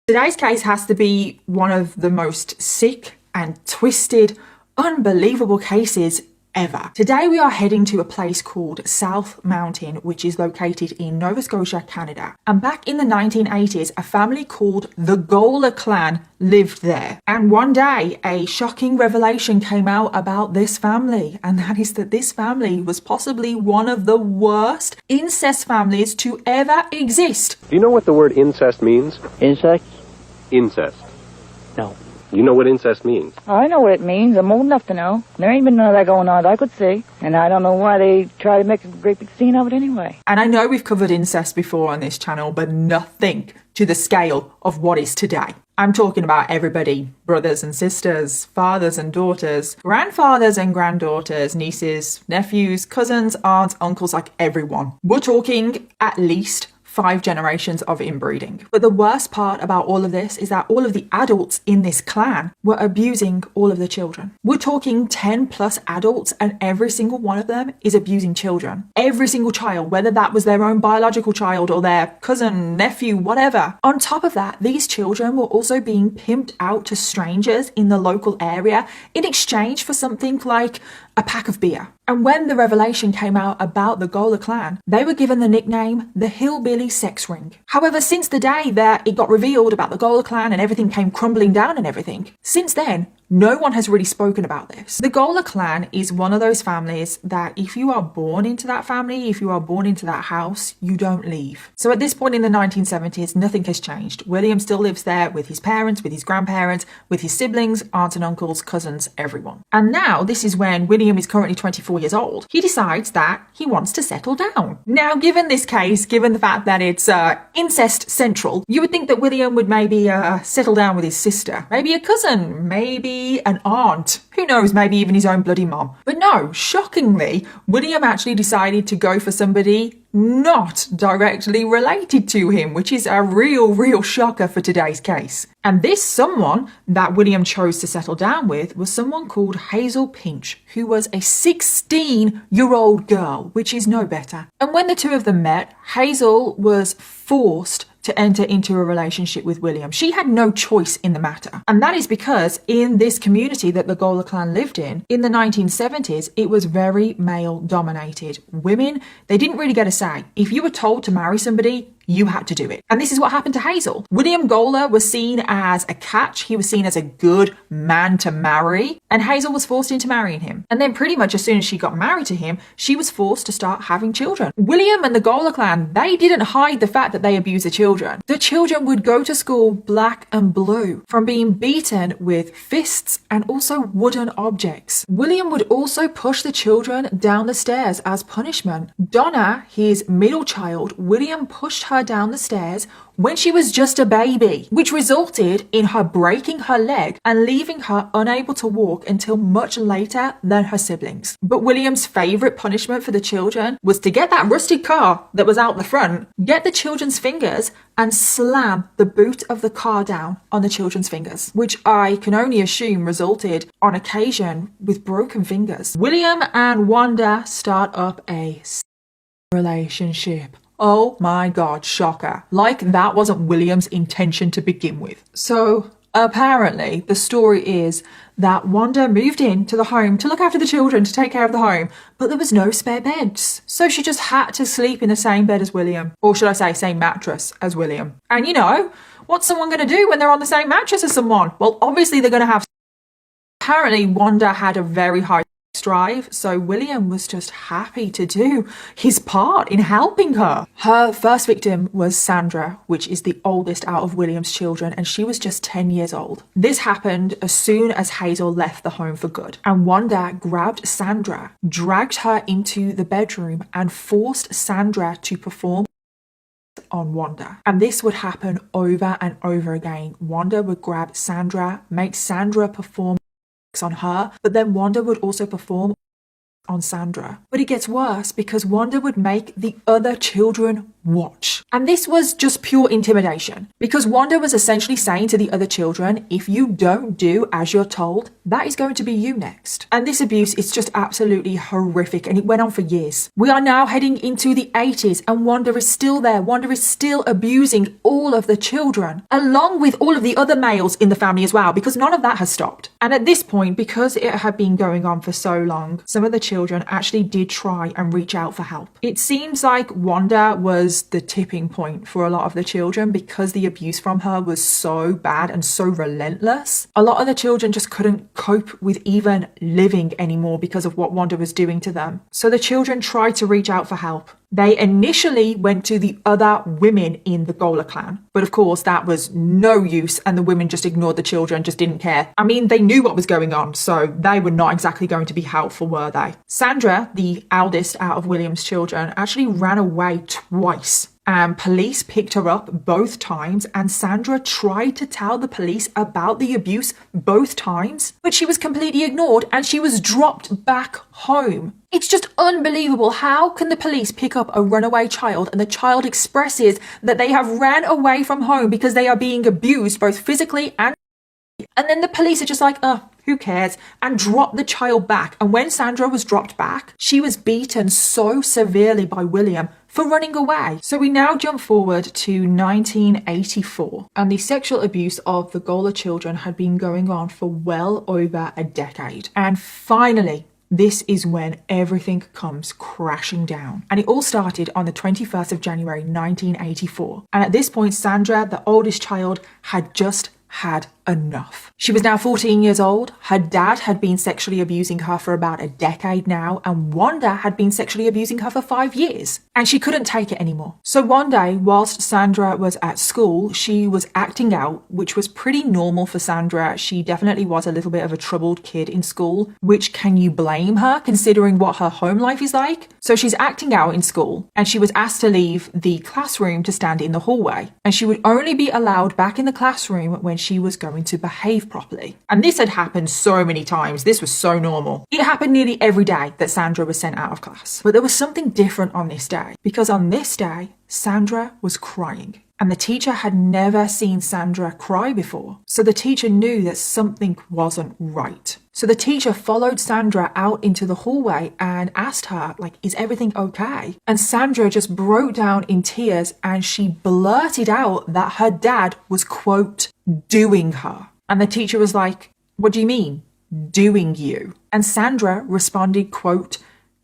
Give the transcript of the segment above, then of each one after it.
Today's case has to be one of the most sick and twisted, unbelievable cases ever. Today we are heading to a place called South Mountain, which is located in Nova Scotia, Canada. And back in the 1980s, a family called the Gоlеr Clan lived there. And one day, a shocking revelation came out about this family, and that is that this family was possibly one of the worst incest families to ever exist. Do you know what the word incest means? Insects? Incest. No. You know what incest means? I know what it means. I'm old enough to know. There ain't been none of that going on that I could see. And I don't know why they try to make a great big scene of it anyway. And I know we've covered incest before on this channel, but nothing to the scale of what is today. I'm talking about everybody, brothers and sisters, fathers and daughters, grandfathers and granddaughters, nieces, nephews, cousins, aunts, uncles, like everyone. We're talking at least 5 generations of inbreeding. But the worst part about all of this is that all of the adults in this clan were abusing all of the children. We're talking 10 plus adults, and every single one of them is abusing children. Every single child, whether that was their own biological child or their cousin, nephew, whatever. On top of that, these children were also being pimped out to strangers in the local area in exchange for something like a pack of beer. And when the revelation came out about the Gоlеr clan, they were given the nickname the Hillbilly Sex Ring. However, since the day that it got revealed about the Gоlеr clan and everything came crumbling down and everything, since then, no one has really spoken about this. The Gоlеr clan is one of those families that if you are born into that family, if you are born into that house, you don't leave. So at this point in the 1970s, nothing has changed. William still lives there with his parents, with his grandparents, with his siblings, aunts and uncles, cousins, everyone. And now this is when William is currently 24 years old. He decides that he wants to settle down. Now, given this case, given the fact that it's incest central, you would think that William would maybe settle down with his sister, maybe a cousin, maybe an aunt, who knows, maybe even his own bloody mom. But no, shockingly, William actually decided to go for somebody not directly related to him, which is a real shocker for today's case. And this someone that William chose to settle down with was someone called Hazel Pinch, who was a 16-year-old girl, which is no better. And when the two of them met, Hazel was forced to enter into a relationship with William. She had no choice in the matter. And that is because in this community that the Gоlеr clan lived in the 1970s, it was very male dominated. Women, they didn't really get a say. If you were told to marry somebody, you had to do it. And this is what happened to Hazel. William Gоlеr was seen as a catch. He was seen as a good man to marry. And Hazel was forced into marrying him. And then pretty much as soon as she got married to him, she was forced to start having children. William and the Gоlеr clan, they didn't hide the fact that they abused the children. The children would go to school black and blue from being beaten with fists and also wooden objects. William would also push the children down the stairs as punishment. Donna, his middle child, William pushed her down the stairs when she was just a baby, which resulted in her breaking her leg and leaving her unable to walk until much later than her siblings. But William's favourite punishment for the children was to get that rusty car that was out the front, get the children's fingers and slam the boot of the car down on the children's fingers, which I can only assume resulted on occasion with broken fingers. William and Wanda start up a relationship. Oh my God, shocker. Like that wasn't William's intention to begin with. So apparently the story is that Wanda moved into the home to look after the children, to take care of the home, but there was no spare beds. So she just had to sleep in the same bed as William, or should I say same mattress as William. And you know, what's someone going to do when they're on the same mattress as someone? Well, obviously they're going to have... Apparently Wanda had a very high drive, so William was just happy to do his part in helping her. Her first victim was Sandra, which is the oldest out of William's children, and she was just 10 years old. This happened as soon as Hazel left the home for good, and Wanda grabbed Sandra, dragged her into the bedroom and forced Sandra to perform on Wanda. And this would happen over and over again. Wanda would grab Sandra, make Sandra perform on her, but then Wanda would also perform on Sandra. But it gets worse because Wanda would make the other children watch. And this was just pure intimidation because Wanda was essentially saying to the other children, if you don't do as you're told, that is going to be you next. And this abuse is just absolutely horrific and it went on for years. We are now heading into the 80s and Wanda is still there. Wanda is still abusing all of the children along with all of the other males in the family as well because none of that has stopped. And at this point, because it had been going on for so long, some of the children actually did try and reach out for help. It seems like Wanda was the tipping point for a lot of the children because the abuse from her was so bad and so relentless. A lot of the children just couldn't cope with even living anymore because of what Wanda was doing to them. So the children tried to reach out for help. They initially went to the other women in the Gоlеr clan, but of course that was no use and the women just ignored the children, just didn't care. I mean, they knew what was going on, so they were not exactly going to be helpful, were they? Sandra, the eldest out of William's children, actually ran away twice. Police picked her up both times and Sandra tried to tell the police about the abuse both times, but she was completely ignored and she was dropped back home. It's just unbelievable. How can the police pick up a runaway child and the child expresses that they have ran away from home because they are being abused both physically and then the police are just like, who cares, and drop the child back. And when Sandra was dropped back, she was beaten so severely by William for running away. So we now jump forward to 1984, and the sexual abuse of the Gоlеr children had been going on for well over a decade. And finally, this is when everything comes crashing down. And it all started on the 21st of January, 1984. And at this point, Sandra, the oldest child, had just had enough. She was now 14 years old. Her dad had been sexually abusing her for about a decade now, and Wanda had been sexually abusing her for 5 years. And she couldn't take it anymore. So one day, whilst Sandra was at school, she was acting out, which was pretty normal for Sandra. She definitely was a little bit of a troubled kid in school, which can you blame her considering what her home life is like? So she's acting out in school, and she was asked to leave the classroom to stand in the hallway. And she would only be allowed back in the classroom when she was going to behave properly. And this had happened so many times. This was so normal. It happened nearly every day that Sandra was sent out of class. But there was something different on this day, because on this day, Sandra was crying. And the teacher had never seen Sandra cry before. So the teacher knew that something wasn't right. So the teacher followed Sandra out into the hallway and asked her, is everything okay? And Sandra just broke down in tears and she blurted out that her dad was, quote, doing her. And the teacher was like, what do you mean, doing you? And Sandra responded, quote,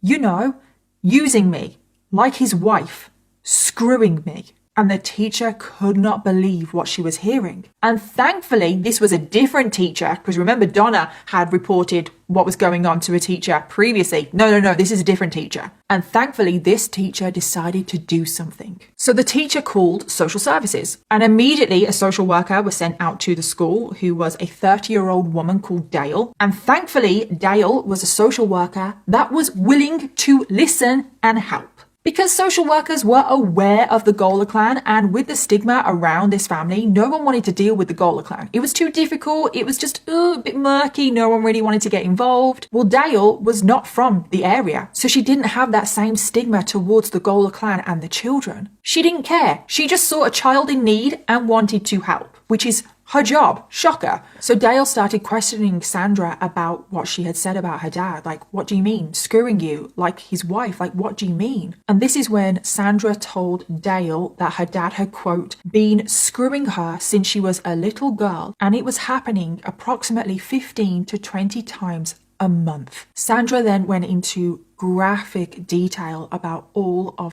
using me, like his wife, screwing me. And the teacher could not believe what she was hearing. And thankfully, this was a different teacher, because remember, Donna had reported what was going on to a teacher previously. No, this is a different teacher. And thankfully, this teacher decided to do something. So the teacher called social services, and immediately a social worker was sent out to the school, who was a 30-year-old woman called Dale. And thankfully, Dale was a social worker that was willing to listen and help. Because social workers were aware of the Gоlеr clan, and with the stigma around this family, no one wanted to deal with the Gоlеr clan. It was too difficult. It was just a bit murky. No one really wanted to get involved. Well, Dale was not from the area, so she didn't have that same stigma towards the Gоlеr clan and the children. She didn't care. She just saw a child in need and wanted to help, which is her job. Shocker. So Dale started questioning Sandra about what she had said about her dad. What do you mean? Screwing you? Like his wife? What do you mean? And this is when Sandra told Dale that her dad had, quote, been screwing her since she was a little girl, and it was happening approximately 15 to 20 times a month. Sandra then went into graphic detail about all of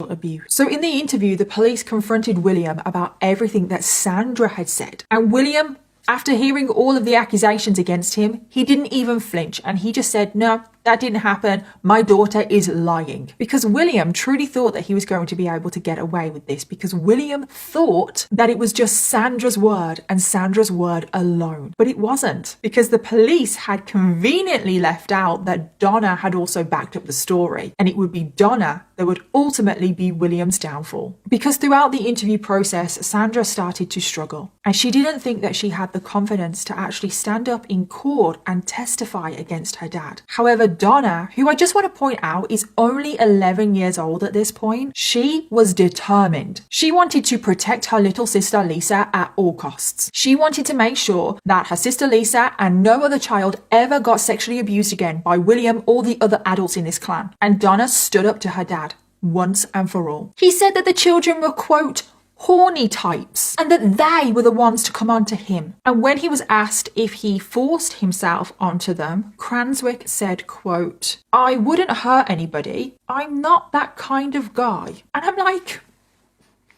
abuse. So in the interview, the police confronted William about everything that Sandra had said. And William, after hearing all of the accusations against him, he didn't even flinch and he just said, no, that didn't happen. My daughter is lying. Because William truly thought that he was going to be able to get away with this, because William thought that it was just Sandra's word and Sandra's word alone. But it wasn't, because the police had conveniently left out that Donna had also backed up the story, and it would be Donna that would ultimately be William's downfall. Because throughout the interview process, Sandra started to struggle, and she didn't think that she had the confidence to actually stand up in court and testify against her dad. However, Donna, who I just want to point out is only 11 years old at this point, she was determined. She wanted to protect her little sister Lisa at all costs. She wanted to make sure that her sister Lisa and no other child ever got sexually abused again by William or the other adults in this clan. And Donna stood up to her dad once and for all. He said that the children were, quote, horny types, and that they were the ones to come on to him. And when he was asked if he forced himself onto them, Cranswick said, quote, I wouldn't hurt anybody. I'm not that kind of guy. And I'm like,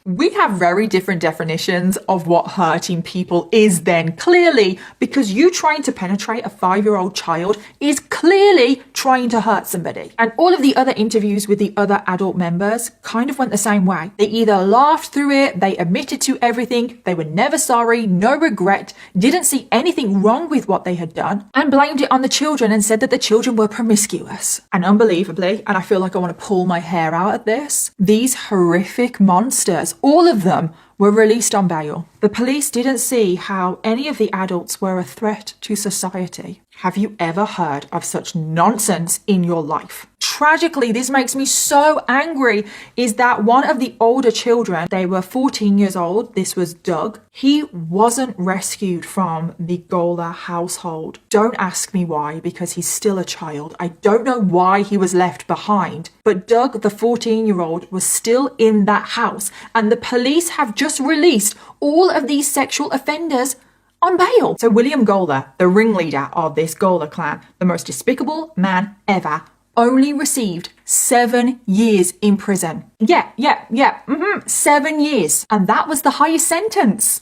we have very different definitions of what hurting people is then, clearly, because you trying to penetrate a 5-year-old child is clearly trying to hurt somebody. And all of the other interviews with the other adult members kind of went the same way. They either laughed through it, they admitted to everything, they were never sorry, no regret, didn't see anything wrong with what they had done, and blamed it on the children and said that the children were promiscuous. And unbelievably, and I feel like I want to pull my hair out at this, these horrific monsters, all of them, were released on bail. The police didn't see how any of the adults were a threat to society. Have you ever heard of such nonsense in your life? Tragically, this makes me so angry, is that one of the older children, they were 14 years old, this was Doug, he wasn't rescued from the Gоlеr household. Don't ask me why, because he's still a child. I don't know why he was left behind, but Doug, the 14-year-old, was still in that house, and the police have just released all of these sexual offenders on bail. So William Gоlеr, the ringleader of this Gоlеr clan, the most despicable man ever, only received 7 years in prison. 7 years. And that was the highest sentence.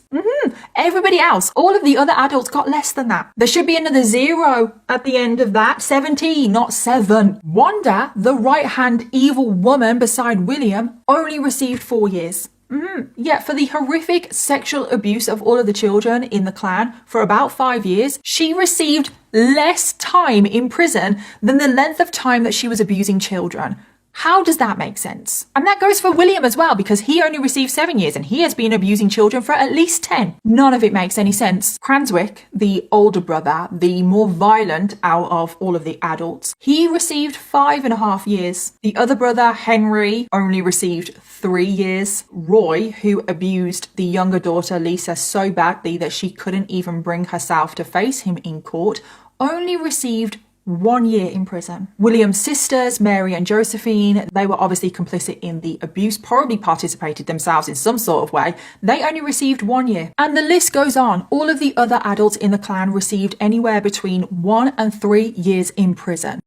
Everybody else, all of the other adults got less than that. There should be another 0 at the end of that. 17, not 7. Wanda, the right-hand evil woman beside William, only received 4 years. For the horrific sexual abuse of all of the children in the clan for about 5 years, she received less time in prison than the length of time that she was abusing children. How does that make sense? And that goes for William as well, because he only received 7 years and he has been abusing children for at least 10. None of it makes any sense. Cranswick, the older brother, the more violent out of all of the adults, he received 5.5 years. The other brother, Henry, only received 3 years. Roy, who abused the younger daughter, Lisa, so badly that she couldn't even bring herself to face him in court, only received 1 year in prison. William's sisters, Mary and Josephine, they were obviously complicit in the abuse, probably participated themselves in some sort of way. They only received 1 year. And the list goes on. All of the other adults in the clan received anywhere between 1 and 3 years in prison.